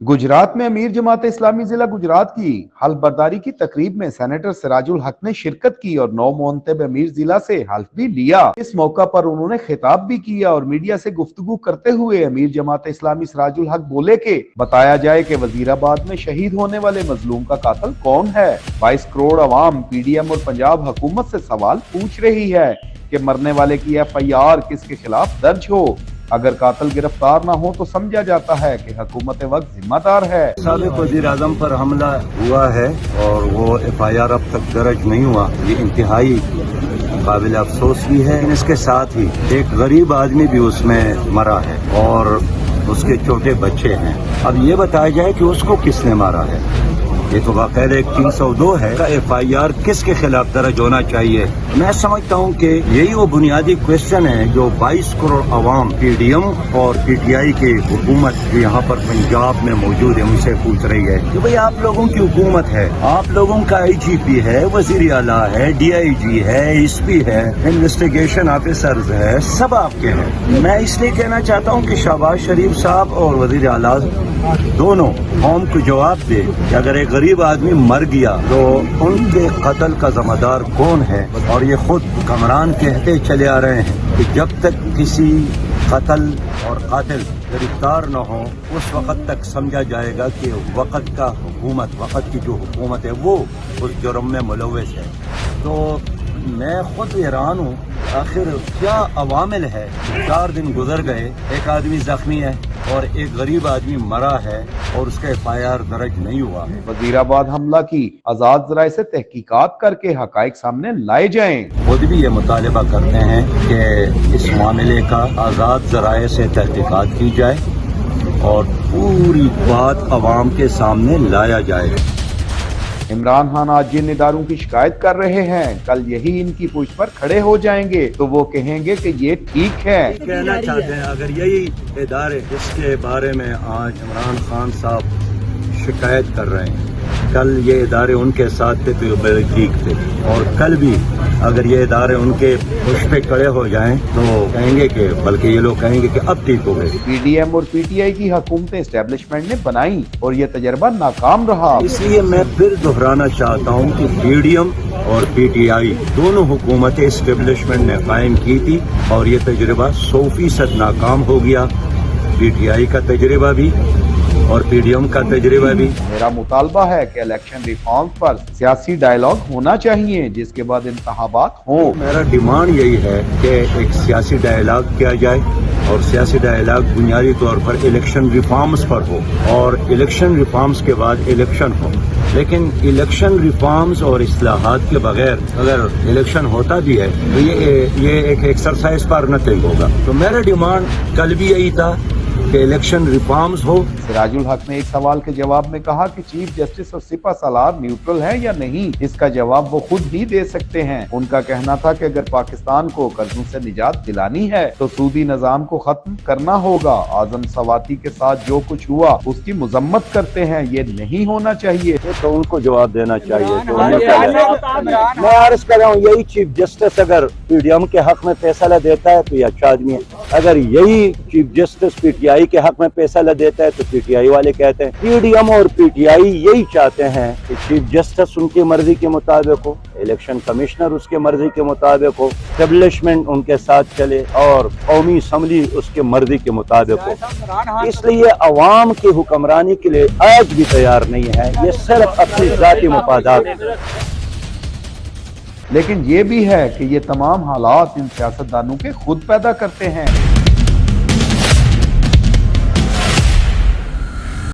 गुजरात में अमीर जमात इस्लामी जिला गुजरात की हल्फ बर्दारी की तकरीब में सेनेटर सिराजुल हक ने शिरकत की और 9 मुंतब अमीर जिला से हल्फ भी लिया। इस मौका पर उन्होंने खिताब भी किया और मीडिया से गुफ्तगू करते हुए अमीर जमात इस्लामी सिराजुल हक बोले कि बताया जाए कि वजीराबाद में शहीद होने वाले मजलूम का कातिल कौन है। 22 करोड़ अवाम पीडीएम और पंजाब हुकूमत से सवाल पूछ रही है कि मरने वाले की FIR किसके खिलाफ दर्ज हो। अगर कातिल गिरफ्तार ना हो तो समझा जाता है कि हुकूमत वक्त जिम्मेदार है। साबिक वज़ीर आज़म पर हमला हुआ है और वो FIR अब तक दर्ज नहीं हुआ, ये इंतहाई काबिल अफसोस भी है। इसके साथ ही एक गरीब आदमी भी उसमें मरा है और उसके छोटे बच्चे हैं। अब ये बताया जाए कि उसको किसने मारा है। ये तो बाकायदा एक 302 है का FIR किसके खिलाफ दर्ज होना चाहिए। मैं समझता हूँ कि यही वो बुनियादी क्वेश्चन है जो 22 करोड़ अवाम PDM और PTI की हुकूमत जो यहाँ पर पंजाब में मौजूद है उनसे पूछ रही है कि भाई आप लोगों की हुकूमत है, आप लोगों का IGP है, वजीर आला है, DIG है, SP है, इन्वेस्टिगेशन ऑफिसर्स है, सब आपके हैं। मैं इसलिए कहना चाहता हूँ कि शहबाज शरीफ साहब और वजीर आला दोनों कौम को जवाब दे कि अगर एक गरीब आदमी मर गया तो उनके कत्ल का जिम्मेदार कौन है। और ये खुद हुक्मरान कहते चले आ रहे हैं कि जब तक किसी कत्ल और कातिल गिरफ्तार न हो उस वक़्त तक समझा जाएगा कि वक़्त की जो हुकूमत है वो उस जुर्म में मुलव्वस है। तो मैं खुद हैरान हूँ, आखिर क्या अवामिल है। 4 दिन गुजर गए, एक आदमी जख्मी है और एक गरीब आदमी मरा है और उसका FIR दर्ज नहीं हुआ। वजीराबाद हमला की आजाद जराए से तहकीकात करके हकाइक सामने लाए जाएं। खुद भी ये मुतालबा करते हैं कि इस मामले का आजाद जराए से तहकीकात की जाए और पूरी बात अवाम के सामने लाया जाए। इमरान खान आज जिन इदारों की शिकायत कर रहे हैं कल यही इनकी पूछ पर खड़े हो जाएंगे तो वो कहेंगे कि ये ठीक है। कहना चाहते हैं अगर यही इदारे जिसके बारे में आज इमरान खान साहब शिकायत कर रहे हैं कल ये इदारे उनके साथ थे तो बड़े ठीक थे, और कल भी अगर ये इदारे उनके पुश पे खड़े हो जाएं तो कहेंगे कि बल्कि ये लोग कहेंगे कि अब ठीक हो गए। PDM और PTI की हुकूमतें एस्टेब्लिशमेंट ने बनाई और ये तजर्बा नाकाम रहा। इसलिए मैं फिर दोहराना चाहता हूँ कि PDM और PTI दोनों हुकूमतें एस्टेब्लिशमेंट ने कायम की थी और ये तजर्बा 100% नाकाम हो गया। PTI का तजर्बा भी और PDM का तजर्बा भी। मेरा मुतालबा है कि इलेक्शन रिफॉर्म पर सियासी डायलॉग होना चाहिए जिसके बाद इंतखाबात हो। मेरा डिमांड यही है कि एक सियासी डायलॉग किया जाए और सियासी डायलॉग बुनियादी तौर पर इलेक्शन रिफॉर्म्स पर हो और इलेक्शन रिफॉर्म्स के बाद इलेक्शन हो। लेकिन इलेक्शन रिफॉर्म्स और इस्लाहात के बगैर अगर इलेक्शन होता भी है तो ये एक एक्सरसाइज पर नथिंग होगा। तो मेरा डिमांड कल भी यही था कि इलेक्शन रिफॉर्म्स हो। सिराजुल हक ने एक सवाल के जवाब में कहा कि चीफ जस्टिस और सिपा सलार न्यूट्रल है या नहीं, इसका जवाब वो खुद ही दे सकते हैं। उनका कहना था कि अगर पाकिस्तान को कर्जों से निजात दिलानी है तो सूदी निजाम को खत्म करना होगा। आजम सवाती के साथ जो कुछ हुआ उसकी मजम्मत करते हैं, ये नहीं होना चाहिए। तो उनको जवाब देना चाहिए। तो मैं अर्ज कर रहा हूँ यही चीफ जस्टिस अगर PDM के हक में फैसला देता है तो ये अच्छा आदमी है। अगर यही चीफ जस्टिस PTI के हक में फैसला देता है तो PTI वाले कहते हैं। PDM और PTI यही चाहते हैं कि चीफ जस्टिस उनकी मर्जी के मुताबिक हो, इलेक्शन कमिश्नर उसके मर्जी के मुताबिक हो, एस्टेब्लिशमेंट उनके साथ चले और कौमी असम्बली उसके मर्जी के मुताबिक हो। इसलिए अवाम की हुक्मरानी के लिए आज भी तैयार नहीं है, ये सिर्फ अपनी जाती मफादात। लेकिन ये भी है कि ये तमाम हालात इन सियासतदानों के खुद पैदा करते हैं।